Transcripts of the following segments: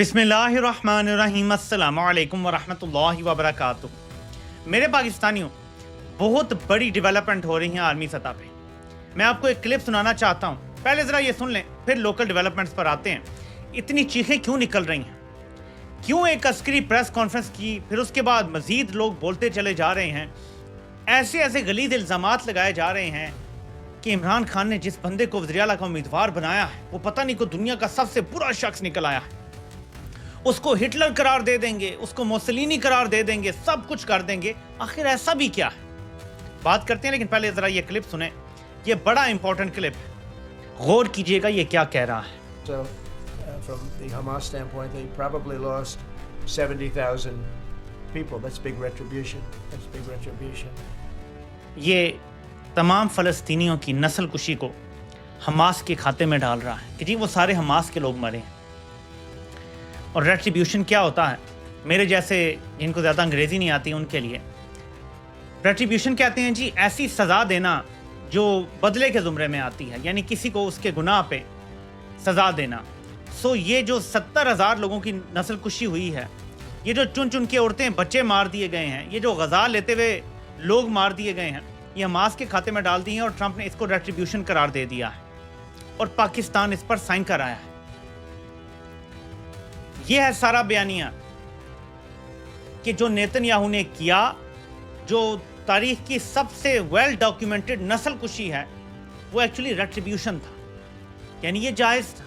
بسم اللہ الرحمن الرحیم، السلام علیکم ورحمۃ اللہ وبرکاتہ۔ میرے پاکستانیوں، بہت بڑی ڈیولپمنٹ ہو رہی ہیں عالمی سطح پہ۔ میں آپ کو ایک کلپ سنانا چاہتا ہوں، پہلے ذرا یہ سن لیں، پھر لوکل ڈیولپمنٹس پر آتے ہیں۔ اتنی چیخیں کیوں نکل رہی ہیں؟ کیوں ایک عسکری پریس کانفرنس کی، پھر اس کے بعد مزید لوگ بولتے چلے جا رہے ہیں، ایسے غلیظ الزامات لگائے جا رہے ہیں کہ عمران خان نے جس بندے کو وزیر اعلیٰ کا امیدوار بنایا ہے وہ پتہ نہیں کو دنیا کا سب سے برا شخص نکل آیا ہے۔ اس کو ہٹلر قرار دے دیں گے، اس کو موسولینی قرار دے دیں گے، سب کچھ کر دیں گے۔ آخر ایسا بھی کیا ہے؟ بات کرتے ہیں، لیکن پہلے ذرا یہ کلپ سنیں، یہ بڑا امپورٹنٹ کلپ ہے، غور کیجئے گا یہ کیا کہہ رہا ہے۔ So, from the Hamas standpoint, they probably lost 70,000 people. That's big retribution. That's big retribution. یہ تمام فلسطینیوں کی نسل کشی کو حماس کے کھاتے میں ڈال رہا ہے کہ جی وہ سارے حماس کے لوگ مرے ہیں۔ اور ریٹریبیوشن کیا ہوتا ہے؟ میرے جیسے جن کو زیادہ انگریزی نہیں آتی ان کے لیے ریٹریبیوشن کہتے ہیں جی ایسی سزا دینا جو بدلے کے زمرے میں آتی ہے، یعنی کسی کو اس کے گناہ پہ سزا دینا۔ یہ جو 70,000 لوگوں کی نسل کشی ہوئی ہے، یہ جو چن چن کے عورتیں بچے مار دیے گئے ہیں، یہ جو غزہ لیتے ہوئے لوگ مار دیے گئے ہیں، یہ حماس کے کھاتے میں ڈال دی ہیں، اور ٹرمپ نے اس کو ریٹریبیوشن قرار دے دیا ہے اور پاکستان اس پر سائن کرایا ہے۔ یہ ہے سارا بیانیہ کہ جو نیتن یاہو نے کیا، جو تاریخ کی سب سے ویل ڈاکیومنٹڈ نسل کشی ہے، وہ ایکچولی ریٹریبیوشن تھا، یعنی یہ جائز تھا،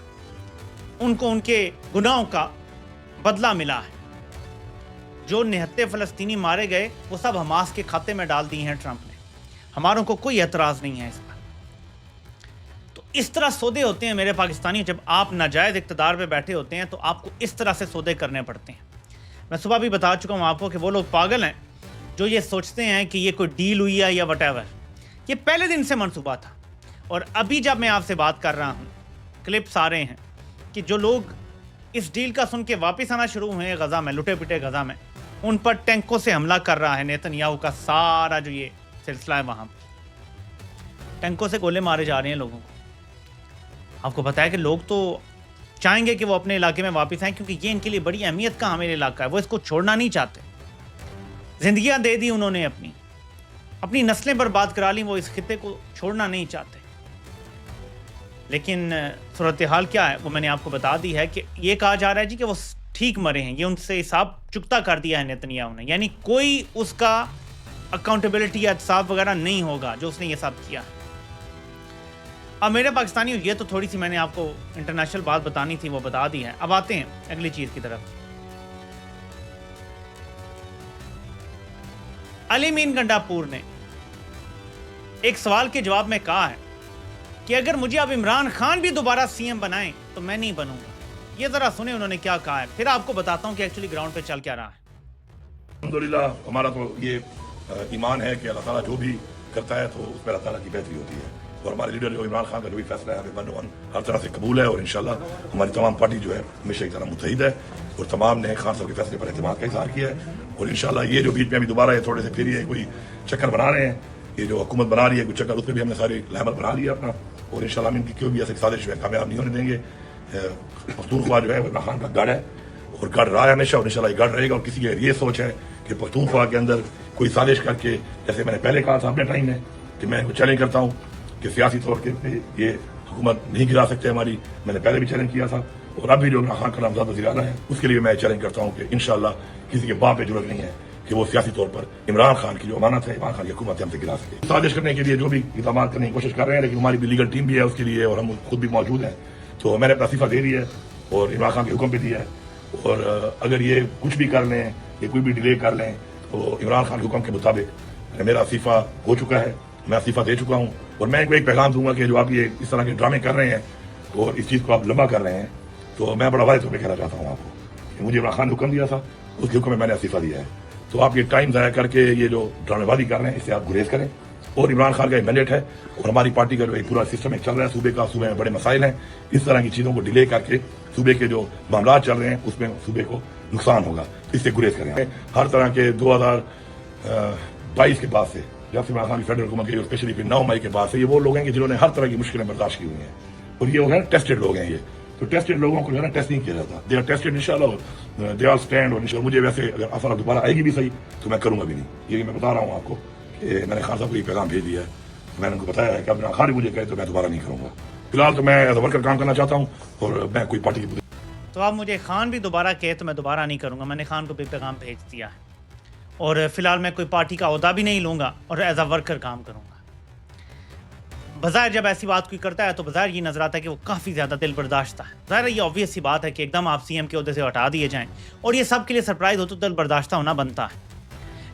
ان کو ان کے گناہوں کا بدلہ ملا ہے۔ جو 69 فلسطینی مارے گئے وہ سب حماس کے کھاتے میں ڈال دی ہیں ٹرمپ نے۔ ہماروں کو کوئی اعتراض نہیں ہے اس پر۔ تو اس طرح سودے ہوتے ہیں میرے پاکستانی، جب آپ ناجائز اقتدار پہ بیٹھے ہوتے ہیں تو آپ کو اس طرح سے سودے کرنے پڑتے ہیں۔ میں صبح بھی بتا چکا ہوں آپ کو کہ وہ لوگ پاگل ہیں جو یہ سوچتے ہیں کہ یہ کوئی ڈیل ہوئی ہے یا وٹ ایور۔ یہ پہلے دن سے منصوبہ تھا، اور ابھی جب میں آپ سے بات کر رہا ہوں کلپس آ رہے ہیں کہ جو لوگ اس ڈیل کا سن کے واپس آنا شروع ہوئے ہیں غزہ میں، لٹے پٹے غزہ میں، ان پر ٹینکوں سے حملہ کر رہا ہے نیتن یاہو کا سارا جو یہ سلسلہ ہے، وہاں ٹینکوں سے گولے مارے جا رہے ہیں لوگوں کو۔ آپ کو پتا ہے کہ لوگ تو چاہیں گے کہ وہ اپنے علاقے میں واپس آئیں، کیونکہ یہ ان کے لیے بڑی اہمیت کا حامل علاقہ ہے، وہ اس کو چھوڑنا نہیں چاہتے۔ زندگیاں دے دی انہوں نے، اپنی نسلیں برباد کرا لیں، وہ اس خطے کو چھوڑنا نہیں چاہتے۔ لیکن صورتحال کیا ہے وہ میں نے آپ کو بتا دی ہے کہ یہ کہا جا رہا ہے جی کہ وہ ٹھیک مرے ہیں، یہ ان سے حساب چکتا کر دیا ہے نیتن یاہو نے، یعنی کوئی اس کا اکاؤنٹیبلٹی یا احتساب وغیرہ نہیں ہوگا جو اس نے یہ سب کیا۔ اب میرے پاکستانیوں، یہ تو تھوڑی سی میں نے آپ کو انٹرنیشنل بات بتانی تھی، وہ بتا دی ہے۔ اب آتے ہیں اگلی چیز کی طرف۔ علی مین گنڈاپور نے ایک سوال کے جواب میں کہا ہے کہ اگر مجھے اب عمران خان بھی دوبارہ سی ایم بنائیں تو میں نہیں بنوں گا۔ یہ ذرا سنیں انہوں نے کیا کہا ہے، پھر آپ کو بتاتا ہوں کہ ایکچولی گراؤنڈ پہ چل کیا رہا ہے۔ الحمدللہ ہمارا تو یہ ایمان ہے کہ اللہ تعالیٰ جو بھی کرتا ہے تو اس میں اللہ تعالیٰ کی بہتری ہوتی ہے، اور ہمارے لیڈر جو عمران خان کا جو بھی فیصلہ ہے ہمیں 1 ہر طرح سے قبول ہے، اور انشاءاللہ ہماری تمام پارٹی جو ہے ہمیشہ کی طرح متحد ہے، اور تمام نے خان صاحب کے فیصلے پر اعتماد کا اظہار کیا ہے۔ اور انشاءاللہ یہ جو بیچ میں ابھی دوبارہ یہ تھوڑے سے پھر یہ کوئی چکر بنا رہے ہیں، یہ جو حکومت بنا رہی ہے کوئی چکر، اس پہ بھی ہم نے ساری لہمل بنا لیا اپنا، اور انشاءاللہ ہم ان کی کوئی بھی ایسی سازش جو ہے کامیاب نہیں ہونے دیں گے۔ پختونخوا جو ہے وہ عمران خان کا گڑھ ہے، اور گڑھ رہا ہے ہمیشہ، اور انشاءاللہ یہ گڑھ رہے گا۔ اور کسی کی یہ سوچ ہے کہ پختونخوا کے اندر کوئی سازش کر کے، جیسے میں نے پہلے کہا تھا اپنے ٹائم میں کہ میں ان کو چیلنج کرتا ہوں کہ سیاسی طور پہ یہ حکومت نہیں گرا سکتے ہماری، میں نے پہلے بھی چیلنج کیا تھا، اور اب بھی جو عمران خان کا نامزد وزیر اعلیٰ ہے اس کے لیے میں چیلنج کرتا ہوں کہ انشاءاللہ کسی کے باپ پہ ضرورت نہیں ہے کہ وہ سیاسی طور پر عمران خان کی جو امانت ہے، عمران خان کی حکومت ہم سے گرا سکے۔ سازش کرنے کے لیے جو بھی اقدامات کرنے کی کوشش کر رہے ہیں، لیکن ہماری بھی لیگل ٹیم بھی ہے اس کے لیے، اور ہم خود بھی موجود ہیں۔ تو میں نے اپنا استعفیٰ دے دیا ہے اور عمران خان کے حکم پہ دیا ہے، اور اگر یہ کچھ بھی کر لیں یا کوئی بھی ڈیلے کر لیں تو عمران خان کے حکم کے مطابق میرا استعفیٰ ہو چکا ہے، میں استعفیٰ دے چکا ہوں۔ اور میں ایک پیغام دوں گا کہ جو آپ یہ اس طرح کے ڈرامے کر رہے ہیں اور اس چیز کو آپ لمبا کر رہے ہیں، تو میں بڑا واضح طور پہ کہنا چاہتا ہوں آپ کو کہ مجھے عمران خان نے حکم دیا تھا، اس کے حکم میں نے استعفیٰ دیا ہے۔ تو آپ یہ ٹائم ضائع کر کے یہ جو ڈرامے بازی کر رہے ہیں اس سے آپ گریز کریں، اور عمران خان کا ایک مینڈیٹ ہے، اور ہماری پارٹی کا جو ایک پورا سسٹم چل رہا ہے صوبے کا، صوبے میں بڑے مسائل ہیں، اس طرح کی چیزوں کو ڈیلے کر کے صوبے کے جو معاملات چل رہے ہیں اس میں صوبے کو نقصان ہوگا، اس سے گریز کریں۔ ہر طرح کے 2022 کے بعد سے، جب سے عمران خان کی فیڈرل حکومت کے اسپیشلی 9 مئی کے بعد سے، یہ وہ لوگ ہیں کہ جنہوں نے ہر طرح کی مشکلیں برداشت کی ہوئی ہیں، اور یہ لوگ ہیں ٹیسٹڈ لوگ ہیں، یہ تو ٹیسٹڈ لوگوں کو جو ہے نا ٹیسٹ نہیں کیا جاتا. دے آر ٹیسٹڈ انشاءاللہ, دے آر اسٹینڈ. اور انشاءاللہ مجھے ویسے اگر آفر دوبارہ آئے گی بھی صحیح تو میں کروں گا بھی نہیں. یہ میں بتا رہا ہوں آپ کو کہ میں نے خان صاحب کو یہ پیغام بھیج دیا ہے. میں نے ان کو بتایا ہے کہ اب خان مجھے کہے تو میں دوبارہ نہیں کروں گا. فی الحال تو میں ایز اے ورکر کام کرنا چاہتا ہوں اور میں کوئی پارٹی کی. تو آپ مجھے خان بھی دوبارہ کہے تو میں دوبارہ نہیں کروں گا. میں نے خان کو بھی پیغام بھیج دیا ہے اور فی الحال میں کوئی پارٹی کا عہدہ بھی نہیں لوں گا اور ایز اے ورکر کام کروں گا. بظاہر جب ایسی بات کوئی کرتا ہے تو بظاہر یہ نظر آتا ہے کہ وہ کافی زیادہ دل برداشتہ ہے. ظاہر یہ آبویس سی بات ہے کہ ایک دم آپ سی ایم کے عہدے سے ہٹا دیے جائیں اور یہ سب کے لیے سرپرائز ہو تو دل برداشتہ ہونا بنتا ہے.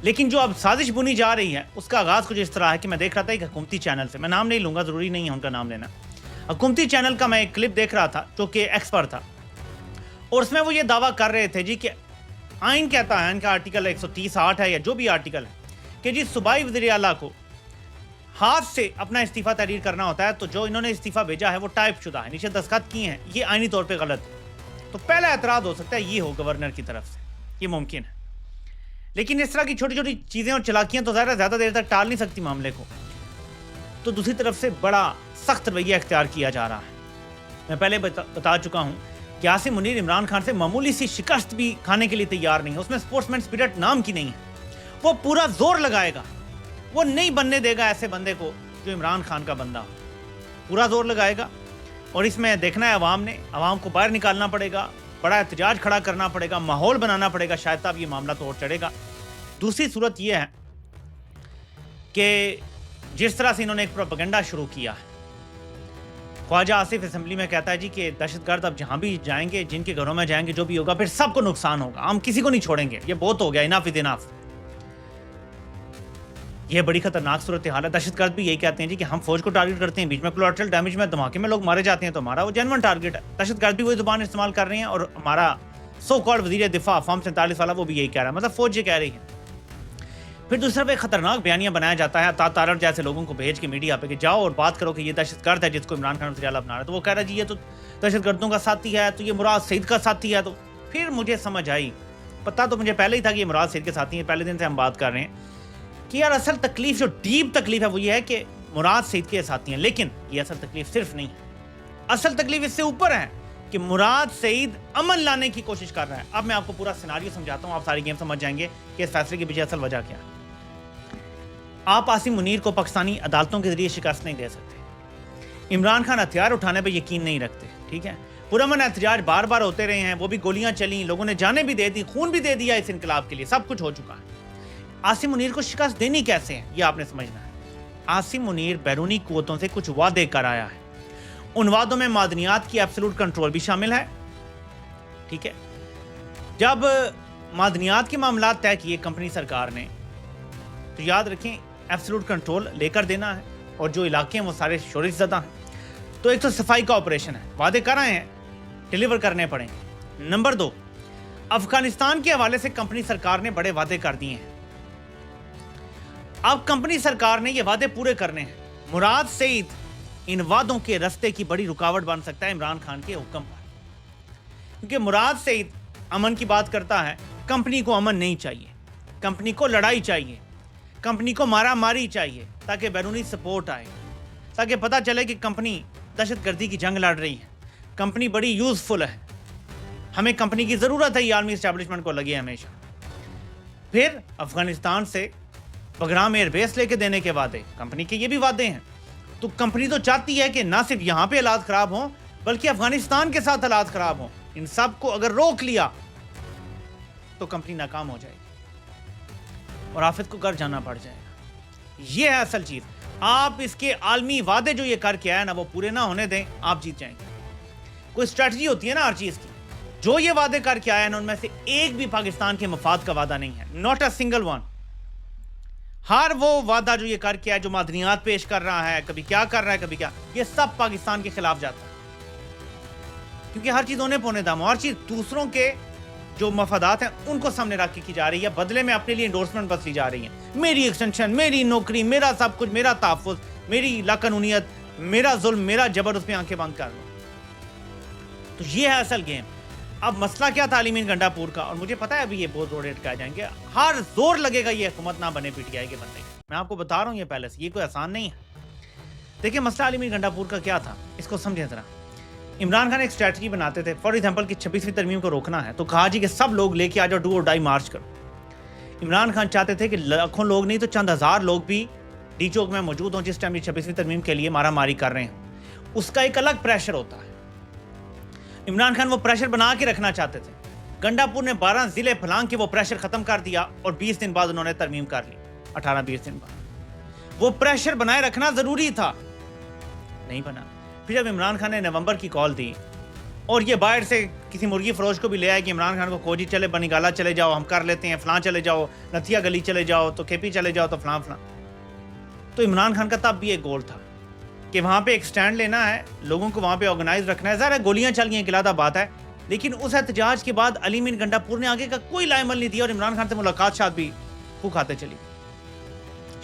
لیکن جو اب سازش بنی جا رہی ہے اس کا آغاز کچھ اس طرح ہے کہ میں دیکھ رہا تھا ایک حکومتی چینل سے, میں نام نہیں لوں گا, ضروری نہیں ہے ان کا نام لینا. حکومتی چینل کا میں ایک کلپ دیکھ رہا تھا جو کہ ایکس پر تھا اور اس میں وہ یہ دعویٰ کر رہے تھے جی کہ آئین کہتا ہے, ان کا آرٹیکل 130(8) ہے یا جو بھی آرٹیکل ہے, کہ جی صوبائی وزیر اعلیٰ کو ہاتھ سے اپنا استعفیٰ تحریر کرنا ہوتا ہے. تو جو انہوں نے استعفیٰ بھیجا ہے وہ ٹائپ شدہ ہے, نیچے دستخط کیے ہیں, یہ آئینی طور پہ غلط ہے. تو پہلا اعتراض ہو سکتا ہے یہ ہو گورنر کی طرف سے, یہ ممکن ہے. لیکن اس طرح کی چھوٹی چھوٹی چیزیں اور چلاکیاں تو ظاہر زیادہ دیر تک ٹال نہیں سکتی معاملے کو. تو دوسری طرف سے بڑا سخت رویہ اختیار کیا جا رہا ہے. میں پہلے بتا چکا ہوں کہ عاصم منیر عمران خان سے معمولی سی شکست بھی کھانے کے لیے تیار نہیں ہے. اس میں اسپورٹس مین اسپرٹ نام کی نہیں ہے. وہ پورا زور لگائے گا, وہ نہیں بننے دے گا ایسے بندے کو جو عمران خان کا بندہ ہو. پورا زور لگائے گا اور اس میں دیکھنا ہے عوام نے, عوام کو باہر نکالنا پڑے گا, بڑا احتجاج کھڑا کرنا پڑے گا, ماحول بنانا پڑے گا, شاید تب یہ معاملہ تو اور چڑھے گا. دوسری صورت یہ ہے کہ جس طرح سے انہوں نے ایک پروپیگنڈا شروع کیا ہے, خواجہ آصف اسمبلی میں کہتا ہے جی کہ دہشت گرد اب جہاں بھی جائیں گے, جن کے گھروں میں جائیں گے, جو بھی ہوگا پھر سب کو نقصان ہوگا, ہم کسی کو نہیں چھوڑیں گے, یہ بہت ہو گیا, اناف از اناف. یہ بڑی خطرناک صورتحال ہے. دہشت گرد بھی یہی کہتے ہیں جی کہ ہم فوج کو ٹارگٹ کرتے ہیں, بیچ میں کولیٹرل ڈیمیج میں دھماکے میں لوگ مارے جاتے ہیں تو ہمارا وہ جینون ٹارگٹ ہے. دہشت گرد بھی وہی زبان استعمال کر رہے ہیں اور ہمارا سو کالڈ وزیر دفاع فارم 47 والا وہ بھی یہی کہہ رہا ہے, مطلب فوج یہ کہہ رہی ہے. پھر دوسری طرف ایک خطرناک بیانیہ بنایا جاتا ہے تارڑ جیسے لوگوں کو بھیج کے میڈیا پہ کہ جاؤ اور بات کرو کہ یہ دہشت گرد ہے جس کو عمران خان وزیر اعلیٰ بنا رہا ہے. تو وہ کہہ رہا ہے جی یہ تو دہشت گردوں کا ساتھی ہے, تو یہ مراد سعید کا ساتھی ہے. تو پھر مجھے سمجھ آئی, پتہ تو مجھے پہلے ہی تھا کہ یہ مراد سعید کے ساتھی ہیں, پہلے دن سے ہم بات کر رہے ہیں کہ یار اصل تکلیف جو ڈیپ تکلیف ہے وہ یہ ہے کہ مراد سعید کے ساتھی ہیں. لیکن یہ اصل تکلیف صرف نہیں ہے, اصل تکلیف اس سے اوپر ہے کہ مراد سعید امن لانے کی کوشش کر رہا ہے. اب میں آپ کو پورا سیناریو سمجھاتا ہوں, آپ ساری گیم سمجھ جائیں گے کہ اس فیصلے کے پیچھے اصل وجہ کیا ہے. آپ عاصم منیر کو پاکستانی عدالتوں کے ذریعے شکست نہیں دے سکتے. عمران خان ہتھیار اٹھانے پہ یقین نہیں رکھتے, ٹھیک ہے, پرامن احتجاج بار بار ہوتے رہے ہیں, وہ بھی گولیاں چلیں, لوگوں نے جانیں بھی دے دی, خون بھی دے دیا اس انقلاب کے لیے, سب کچھ ہو چکا ہے. عاصم منیر کو شکست دینی کیسے ہے یہ آپ نے سمجھنا ہے. عاصم منیر بیرونی قوتوں سے کچھ وعدے کر آیا ہے. ان وعدوں میں معدنیات کی ایبسولوٹ کنٹرول بھی شامل ہے, ٹھیک ہے. جب معدنیات کے معاملات طے کیے کمپنی سرکار نے تو یاد رکھیں ایبسولوٹ کنٹرول لے کر دینا ہے, اور جو علاقے ہیں وہ سارے شورش زدہ ہیں. تو ایک تو صفائی کا آپریشن ہے, وعدے کر آئے ہیں, ڈیلیور کرنے پڑیں گے. نمبر 2, افغانستان کے حوالے سے کمپنی سرکار نے بڑے وعدے کر دیے ہیں. اب کمپنی سرکار نے یہ وعدے پورے کرنے ہیں. مراد سعید ان وعدوں کے رستے کی بڑی رکاوٹ بن سکتا ہے عمران خان کے حکم پر, کیونکہ مراد سعید امن کی بات کرتا ہے. کمپنی کو امن نہیں چاہیے, کمپنی کو لڑائی چاہیے, کمپنی کو مارا ماری چاہیے تاکہ بیرونی سپورٹ آئے, تاکہ پتہ چلے کہ کمپنی دہشت گردی کی جنگ لڑ رہی ہے, کمپنی بڑی یوزفل ہے, ہمیں کمپنی کی ضرورت ہے, یہ عالمی اسٹیبلشمنٹ کو لگے ہمیشہ. پھر افغانستان سے بگرام ایئر بیس لے کے دینے کے وعدے, کمپنی کے یہ بھی وعدے ہیں. تو کمپنی تو چاہتی ہے کہ نہ صرف یہاں پہ حالات خراب ہوں بلکہ افغانستان کے ساتھ حالات خراب ہوں. ان سب کو اگر روک لیا تو کمپنی ناکام ہو جائے گی اور آفت کو گھر جانا پڑ جائے گا. یہ ہے اصل چیز. آپ اس کے عالمی وعدے جو یہ کر کے آئے نا وہ پورے نہ ہونے دیں, آپ جیت جائیں گے. کوئی اسٹریٹجی ہوتی ہے نا ہر چیز کی. جو یہ وعدے کر کے آیا نا ان میں سے ایک بھی پاکستان کے مفاد کا وعدہ نہیں ہے, ناٹ اے سنگل ون. ہر وہ وعدہ جو یہ کر کے آیا, جو معدنیات پیش کر رہا ہے, کبھی کیا کر رہا ہے, کبھی کیا, یہ سب پاکستان کے خلاف جاتا ہے. کیونکہ ہر چیز ہونے پونے دام, ہر چیز دوسروں کے جو مفادات ہیں ان کو سامنے رکھ کے کی جا رہی ہے, بدلے میں اپنے لیے انڈورسمنٹ بس لی جا رہی ہیں. میری ایکسٹینشن, میری نوکری, میرا سب کچھ, میرا تحفظ, میری لاقانونیت, میرا ظلم, میرا جبر, اس پہ آنکھیں بند کر لو. تو یہ ہے اصل گیم. اب مسئلہ کیا تھا علی مین گنڈا پور کا, اور مجھے پتا ہے ابھی یہ بہت روڈ اٹکائے جائیں گے, ہر زور لگے گا یہ حکومت نہ بنے پی ٹی آئی کے بندے. میں آپ کو بتا رہا ہوں یہ پہلے سے, یہ کوئی آسان نہیں ہے. دیکھیں مسئلہ علی مین گنڈا پور کا کیا تھا, اس کو سمجھیں ذرا. عمران خان ایک اسٹریٹجی بناتے تھے فار ایگزامپل کہ 26ویں ترمیم کو روکنا ہے تو کہا جی کہ سب لوگ لے کے آ جاؤ ڈو اور ڈائی مارچ کرو. عمران خان چاہتے تھے کہ لاکھوں لوگ نہیں تو چند ہزار لوگ بھی ڈی چوک میں موجود ہوں جس ٹائم یہ 26ویں ترمیم کے لیے مارا ماری کر رہے ہیں. اس کا ایک الگ پریشر ہوتا ہے. عمران خان وہ پریشر بنا کے رکھنا چاہتے تھے. گنڈا پور نے 12 ضلع پھلانگ کے وہ پریشر ختم کر دیا اور 20 دن بعد انہوں نے ترمیم کر لی. 18-20 دن بعد وہ پریشر بنائے رکھنا ضروری تھا, نہیں بنا. پھر جب عمران خان نے نومبر کی کال دی اور یہ باہر سے کسی مرغی فروش کو بھی لے آئے کہ عمران خان کو کوجی چلے بنی گالا چلے جاؤ ہم کر لیتے ہیں, فلاں چلے جاؤ نتھیا گلی چلے جاؤ تو کھیپی چلے جاؤ تو فلاں فلاں. تو عمران خان کا تب بھی ایک گول تھا کہ وہاں پہ ایک سٹینڈ لینا ہے, لوگوں کو وہاں پہ آرگنائز رکھنا ہے. ظاہر ہے گولیاں چل گئی ہیں, علیحدہ بات ہے, لیکن اس احتجاج کے بعد علی مین گنڈا پور نے آگے کا کوئی لائے عمل نہیں دیا اور عمران خان سے ملاقات شاید بھی پھوک کھاتے چلی.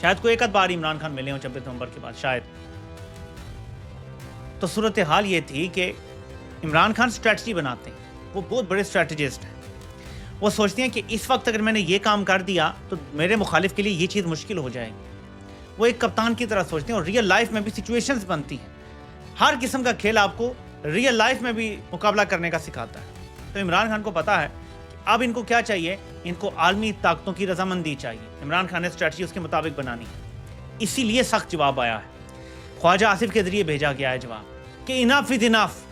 شاید کوئی ایک آدھ بار عمران خان ملے ہوں 26 نومبر کے بعد شاید. تو صورتحال یہ تھی کہ عمران خان اسٹریٹجی بناتے ہیں, وہ بہت بڑے اسٹریٹجسٹ ہیں. وہ سوچتے ہیں کہ اس وقت اگر میں نے یہ کام کر دیا تو میرے مخالف کے لیے یہ چیز مشکل ہو جائے گی. وہ ایک کپتان کی طرح سوچتے ہیں اور ریئل لائف میں بھی سچویشنز بنتی ہیں. ہر قسم کا کھیل آپ کو ریئل لائف میں بھی مقابلہ کرنے کا سکھاتا ہے. تو عمران خان کو پتا ہے کہ اب ان کو کیا چاہیے, ان کو عالمی طاقتوں کی رضامندی چاہیے. عمران خان نے اسٹریٹجی اس کے مطابق بنانی ہے, اسی لیے سخت جواب آیا ہے. خواجہ آصف کے ذریعے بھیجا گیا ہے جواب کہ انف از انف,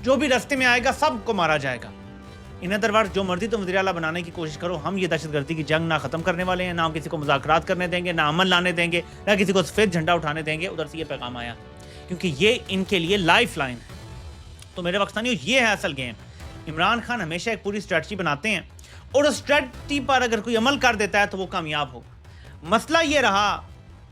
جو بھی رستے میں آئے گا سب کو مارا جائے گا. ان ادر ورڈ جو مرضی تم وزیر اعلیٰ بنانے کی کوشش کرو, ہم یہ دہشت گردی کی جنگ نہ ختم کرنے والے ہیں, نہ ہم کسی کو مذاکرات کرنے دیں گے, نہ امن لانے دیں گے, نہ کسی کو سفید جھنڈا اٹھانے دیں گے. ادھر سے یہ پیغام آیا کیونکہ یہ ان کے لیے لائف لائن ہے. تو میرے وقت نہیں, یہ ہے اصل گیم. عمران خان ہمیشہ ایک پوری اسٹریٹجی بناتے ہیں اور اس اسٹریٹجی پر اگر کوئی عمل کر دیتا ہے تو وہ کامیاب ہوگا. مسئلہ یہ رہا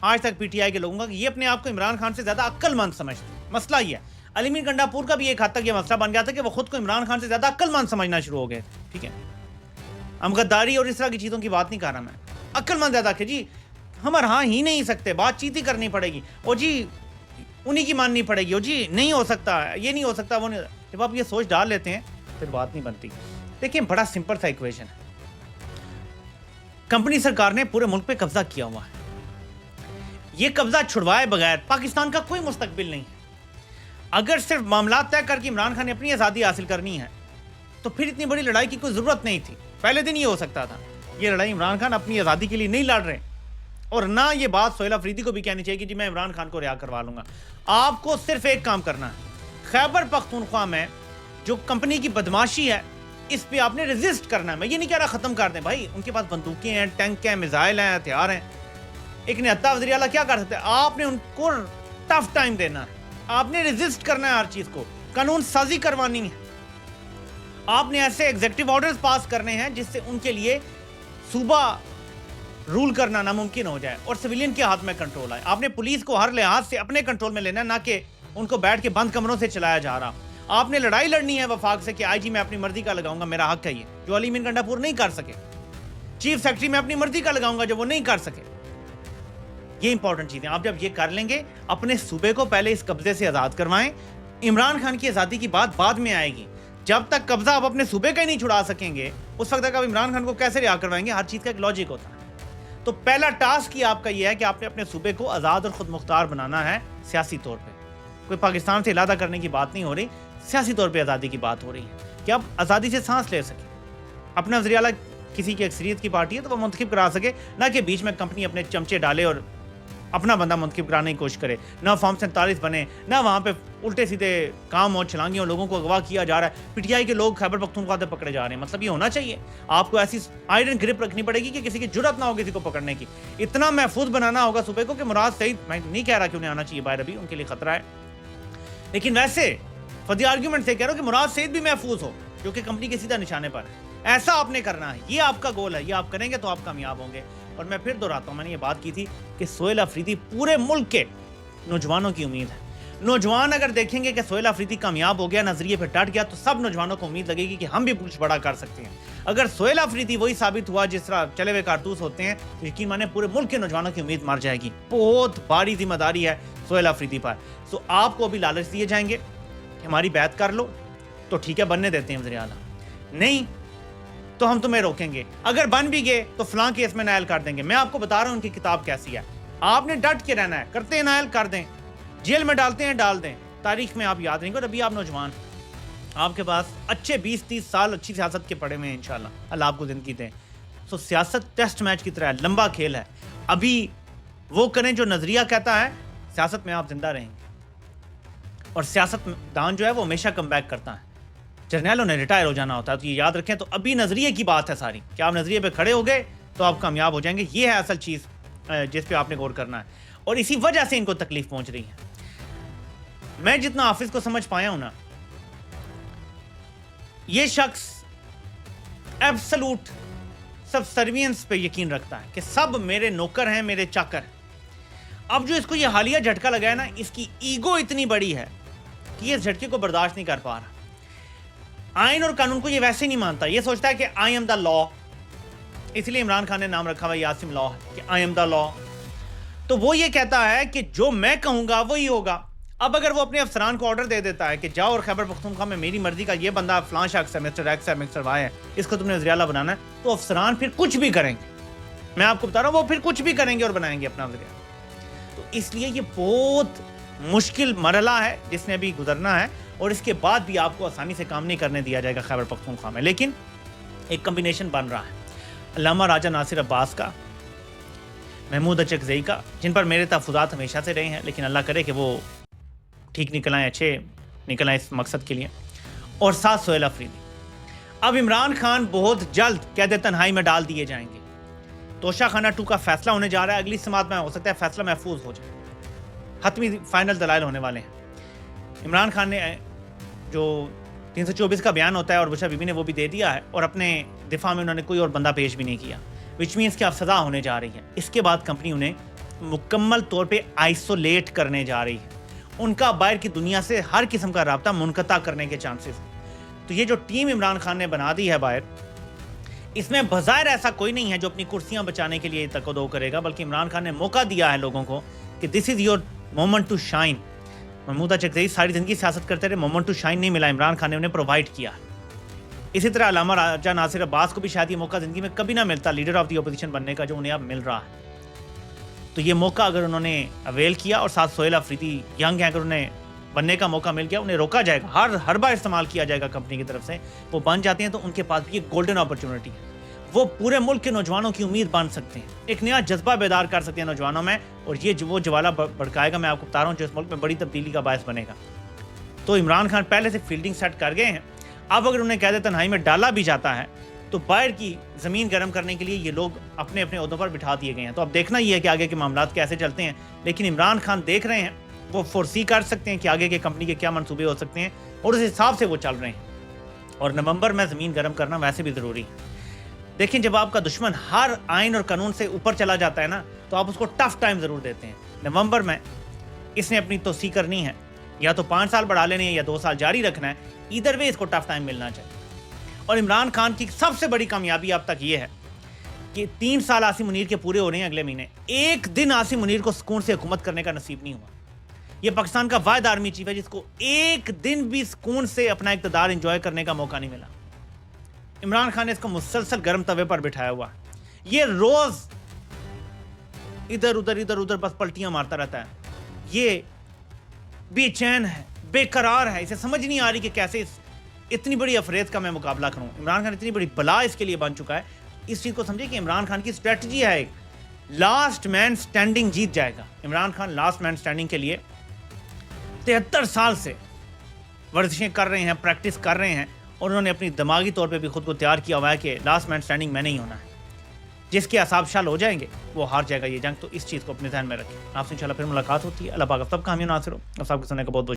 آج تک پی ٹی آئی کے لوگوں کا کہ یہ اپنے آپ کو عمران خان سے زیادہ عقل مند سمجھتے ہیں. مسئلہ یہ ہے, علی مین گنڈا پور کا بھی ایک حد تک یہ مسئلہ بن گیا تھا کہ وہ خود کو عمران خان سے زیادہ عقل مند سمجھنا شروع ہو گئے. ٹھیک ہے, ہم غداری اور اس طرح کی چیزوں کی بات نہیں کر رہا, میں عقل مند زیادہ کہ جی ہم رہا ہی نہیں سکتے, بات چیت ہی کرنی پڑے گی, اور جی انہی کی ماننی پڑے گی, اور جی نہیں ہو سکتا, یہ نہیں ہو سکتا, وہ نہیں. جب آپ یہ سوچ ڈال لیتے ہیں پھر بات نہیں بنتی. دیکھیں بڑا سمپل سا ایکویشن ہے. کمپنی سرکار نے پورے ملک پہ قبضہ کیا ہوا ہے. یہ قبضہ چھڑوائے بغیر پاکستان کا کوئی مستقبل نہیں ہے. اگر صرف معاملات طے کر کے عمران خان نے اپنی آزادی حاصل کرنی ہے تو پھر اتنی بڑی لڑائی کی کوئی ضرورت نہیں تھی. پہلے دن یہ ہو سکتا تھا. یہ لڑائی عمران خان اپنی آزادی کے لیے نہیں لڑ رہے, اور نہ یہ بات سہیل افریدی کو بھی کہنی چاہیے کہ جی میں عمران خان کو رہا کروا لوں گا. آپ کو صرف ایک کام کرنا ہے, خیبر پختونخوا میں جو کمپنی کی بدماشی ہے اس پہ آپ نے ریزسٹ کرنا ہے. میں یہ نہیں کہہ رہا ختم کر دیں بھائی, ان کے پاس بندوقیں ہیں, ٹینک ہیں, میزائل ہیں, ہتھیار ہیں. ایک نہتا وزیر اعلیٰ کیا کر سکتے ہیں؟ آپ نے ان کو ٹف ٹائم دینا ہے, آپ نے ریزسٹ کرنا ہے ہر چیز کو, قانون سازی کروانی ہے. آپ نے ایسے ایگزیکٹو آرڈرز پاس کرنے ہیں جس سے ان کے لیے صوبہ رول کرنا ناممکن ہو جائے اور سویلین کے ہاتھ میں کنٹرول آئے. آپ نے پولیس کو ہر لحاظ سے اپنے کنٹرول میں لینا ہے, نہ کہ ان کو بیٹھ کے بند کمروں سے چلایا جا رہا. آپ نے لڑائی لڑنی ہے وفاق سے کہ آئی جی میں اپنی مرضی کا لگاؤں گا, میرا حق ہے یہ, جو علی مین گنڈا پور نہیں کر سکے. چیف سیکرٹری میں اپنی مرضی کا لگاؤں گا, جو وہ نہیں کر سکے. یہ امپورٹنٹ چیزیں آپ جب یہ کر لیں گے, اپنے صوبے کو پہلے اس قبضے سے آزاد کروائیں. عمران خان کی آزادی کی بات بعد میں آئے گی. جب تک قبضہ آپ اپنے صوبے کا ہی نہیں چھڑا سکیں گے اس وقت تک آپ عمران خان کو کیسے رہا کروائیں گے؟ ہر چیز کا ایک لاجک ہوتا ہے. تو پہلا ٹاسک ہی آپ کا یہ ہے کہ آپ نے اپنے صوبے کو آزاد اور خود مختار بنانا ہے سیاسی طور پہ. کوئی پاکستان سے علیحدہ کرنے کی بات نہیں ہو رہی, سیاسی طور پہ آزادی کی بات ہو رہی ہے کہ آپ آزادی سے سانس لے سکیں. اپنا وزیر اعلیٰ کسی کی اکثریت کی پارٹی ہے تو وہ منتخب کرا سکے, نہ کہ بیچ میں کمپنی اپنے چمچے ڈالے اور اپنا بندہ منتخب کرانے کی کوشش کرے. نہ فارم 47 بنے, نہ وہاں پہ الٹے سیدھے کام اور چھلانگی اور لوگوں کو اغوا کیا جا رہا ہے. پی ٹی آئی کے لوگ خیبر پختونخوا سے پکڑے جا رہے ہیں. مطلب یہ ہونا چاہیے آپ کو ایسی آئرن گرپ رکھنی پڑے گی کہ کسی کی جرات نہ ہو کسی کو پکڑنے کی. اتنا محفوظ بنانا ہوگا صوبے کو کہ مراد سعید, میں نہیں کہہ رہا کہ انہیں آنا چاہیے باہر, ابھی ان کے لیے خطرہ ہے, لیکن ویسے فدی آرگیومنٹ سے کہہ رہا ہوں کہ مراد سعید بھی محفوظ ہو جو کہ کمپنی کے سیدھا نشانے پر ہے. ایسا آپ نے کرنا ہے, یہ آپ کا گول ہے, یہ آپ کریں گے تو آپ کامیاب ہوں گے. اور میں پھر دہراتا ہوں, میں نے یہ بات کی تھی کہ سہیل افریدی پورے ملک کے نوجوانوں کی امید ہے. نوجوان اگر دیکھیں گے کہ سہیل افریدی کامیاب ہو گیا, نظریے پہ ڈٹ گیا, تو سب نوجوانوں کو امید لگے گی کہ ہم بھی کچھ بڑا کر سکتے ہیں. اگر سہیل افریدی وہی ثابت ہوا جس طرح چلے ہوئے کارتوس ہوتے ہیں تو یقین مانے پورے ملک کے نوجوانوں کی امید مر جائے گی. بہت بڑی ذمہ داری ہے سہیل افریدی پر. سو آپ کو بھی لالچ دیے جائیں گے کہ ہماری بیعت کر لو, تو ٹھیک ہے بننے دیتے ہیں وزیر اعلیٰ, نہیں تو ہم تمہیں روکیں گے, اگر بن بھی گئے تو فلاں کیس میں نائل کر دیں گے. میں آپ کو بتا رہا ہوں ان کی کتاب کیسی ہے. آپ نے ڈٹ کے رہنا ہے, کرتے ہیں نائل کر دیں, جیل میں ڈالتے ہیں ڈال دیں, تاریخ میں آپ یاد رہیں گے. اور ابھی آپ نوجوان, آپ کے پاس اچھے 20-30 سال اچھی سیاست کے پڑے ہوئے ہیں انشاءاللہ, اللہ آپ کو زندگی دیں. سو سیاست ٹیسٹ میچ کی طرح ہے, لمبا کھیل ہے. ابھی وہ کریں جو نظریہ کہتا ہے, سیاست میں آپ زندہ رہیں گے. اور سیاست دان جو ہے وہ ہمیشہ کم بیک کرتا ہے. جرنیلوں نے ریٹائر ہو جانا ہوتا ہے, تو یہ یاد رکھیں. تو ابھی نظریے کی بات ہے ساری, کہ آپ نظریے پہ کھڑے ہو گئے تو آپ کامیاب ہو جائیں گے. یہ ہے اصل چیز جس پہ آپ نے غور کرنا ہے, اور اسی وجہ سے ان کو تکلیف پہنچ رہی ہے. میں جتنا حافظ کو سمجھ پایا ہوں نا, یہ شخص ایبسلوٹ سبسروینس پہ یقین رکھتا ہے کہ سب میرے نوکر ہیں, میرے چاکر ہیں. اب جو اس کو یہ حالیہ جھٹکا لگا ہے نا, اس کی ایگو اتنی بڑی ہے کہ یہ اس جھٹکے کو برداشت نہیں کر پا رہا. آئین اور قانون کو یہ ویسے نہیں مانتا, یہ سوچتا ہے کہ آئی ایم دا لا. اس لیے عمران خان نے نام رکھا ہوا یاسم لا, کہ آئی ایم دا لا. تو وہ یہ کہتا ہے کہ جو میں کہوں گا وہی ہوگا. اب اگر وہ اپنے افسران کو آرڈر دے دیتا ہے کہ جاؤ اور خیبر پختونخوا میں میری مرضی کا یہ بندہ فلاں شخص ہے, مسٹر ایکس ہے, مسٹر وائی ہے, اس کو تم نے وزیر اعلیٰ بنانا ہے, تو افسران پھر کچھ بھی کریں گے. میں آپ کو بتا رہا ہوں, وہ پھر کچھ بھی کریں گے اور بنائیں گے اپنا وزیر اعلیٰ. تو اس لیے یہ بہت مشکل مرحلہ ہے جس نے ابھی گزرنا ہے, اور اس کے بعد بھی آپ کو آسانی سے کام نہیں کرنے دیا جائے گا خیبر پختونخوا میں. لیکن ایک کمبینیشن بن رہا ہے علامہ راجہ ناصر عباس کا, محمود اچکزئی کا, جن پر میرے تحفظات ہمیشہ سے رہے ہیں, لیکن اللہ کرے کہ وہ ٹھیک نکل آئیں, اچھے نکل آئیں اس مقصد کے لیے, اور ساتھ سہیل افریدی. اب عمران خان بہت جلد قید تنہائی میں ڈال دیے جائیں گے. توشہ خانہ 2 کا فیصلہ ہونے جا رہا ہے, اگلی سماعت میں ہو سکتا ہے فیصلہ محفوظ ہو جائے, حتمی فائنل دلائل ہونے والے ہیں. عمران خان نے جو 324 کا بیان ہوتا ہے, اور بشرا بی بی نے وہ بھی دے دیا ہے, اور اپنے دفاع میں انہوں نے کوئی اور بندہ پیش بھی نہیں کیا, وچ مینس کہ اب سزا ہونے جا رہی ہے. اس کے بعد کمپنی انہیں مکمل طور پہ آئسولیٹ کرنے جا رہی ہے, ان کا باہر کی دنیا سے ہر قسم کا رابطہ منقطع کرنے کے چانسز. تو یہ جو ٹیم عمران خان نے بنا دی ہے باہر, اس میں بظاہر ایسا کوئی نہیں ہے جو اپنی کرسیاں بچانے کے لیے تک و دو کرے گا, بلکہ عمران خان نے موقع دیا ہے لوگوں کو کہ this is your moment to shine. Mahmood Achakzai ساری زندگی سیاست کرتے رہے, مومنٹ ٹو شائن نہیں ملا, عمران خان نے انہیں پرووائڈ کیا. اسی طرح علامہ راجہ ناصر عباس کو بھی شاید یہ موقع زندگی میں کبھی نہ ملتا لیڈر آف دی اپوزیشن بننے کا, جو انہیں اب مل رہا ہے. تو یہ موقع اگر انہوں نے اویل کیا, اور ساتھ سہیل افریدی ینگ ہیں, اگر انہیں بننے کا موقع مل گیا, انہیں روکا جائے گا, ہر بار استعمال کیا جائے گا کمپنی کی طرف سے, وہ بن جاتے ہیں, تو ان کے پاس بھی ایک گولڈن اپرچونٹی ہے. وہ پورے ملک کے نوجوانوں کی امید بن سکتے ہیں, ایک نیا جذبہ بیدار کر سکتے ہیں نوجوانوں میں, اور یہ وہ جوالا بڑکائے گا, میں آپ کو بتا رہا ہوں, جو اس ملک میں بڑی تبدیلی کا باعث بنے گا. تو عمران خان پہلے سے فیلڈنگ سیٹ کر گئے ہیں. اب اگر انہیں قید تنہائی میں ڈالا بھی جاتا ہے, تو باہر کی زمین گرم کرنے کے لیے یہ لوگ اپنے اپنے عہدوں پر بٹھا دیے گئے ہیں. تو اب دیکھنا یہ ہے کہ آگے کے معاملات کیسے چلتے ہیں. لیکن عمران خان دیکھ رہے ہیں, وہ فورسی کر سکتے ہیں کہ آگے کے کمپنی کے کیا منصوبے ہو سکتے ہیں, اور اس حساب سے وہ چل رہے ہیں. اور نومبر میں زمین گرم کرنا ویسے بھی ضروری ہے. دیکھیں, جب آپ کا دشمن ہر آئین اور قانون سے اوپر چلا جاتا ہے نا, تو آپ اس کو ٹف ٹائم ضرور دیتے ہیں. نومبر میں اس نے اپنی توسیع کرنی ہے, یا تو 5 سال بڑھا لینے ہیں, یا 2 سال جاری رکھنا ہے. ادھر وے اس کو ٹف ٹائم ملنا چاہیے. اور عمران خان کی سب سے بڑی کامیابی اب تک یہ ہے کہ 3 سال عاصم منیر کے پورے ہو رہے ہیں اگلے مہینے. ایک دن عاصم منیر کو سکون سے حکومت کرنے کا نصیب نہیں ہوا. یہ پاکستان کا واحد آرمی چیف ہے جس کو ایک دن بھی سکون سے اپنا اقتدار انجوائے کرنے کا موقع نہیں ملا. عمران خان نے اس کو مسلسل گرم توے پر بٹھایا ہوا. یہ روز ادھر ادھر بس پلٹیاں مارتا رہتا ہے. یہ بے چین ہے, بے قرار ہے, اسے سمجھ نہیں آ رہی کہ کیسے اتنی بڑی افریز کا میں مقابلہ کروں. عمران خان اتنی بڑی بلا اس کے لیے بن چکا ہے. اس چیز کو سمجھے کہ عمران خان کی اسٹریٹجی ہے, ایک لاسٹ مین سٹینڈنگ جیت جائے گا. Imran Khan last main standing کے لیے 73 سال سے ورزشیں کر رہے ہیں, پریکٹس کر رہے ہیں, اور انہوں نے اپنی دماغی طور پہ بھی خود کو تیار کیا ہوا ہے کہ لاسٹ مین سٹینڈنگ میں نہیں ہونا ہے. جس کے اعصاب شل ہو جائیں گے وہ ہار جائے گا یہ جنگ. تو اس چیز کو اپنے ذہن میں رکھیں. آپ سے انشاءاللہ پھر ملاقات ہوتی ہے. اللہ پاک سب کا حامی و ناصر ہو. اور سب کو سننے کا بہت بہت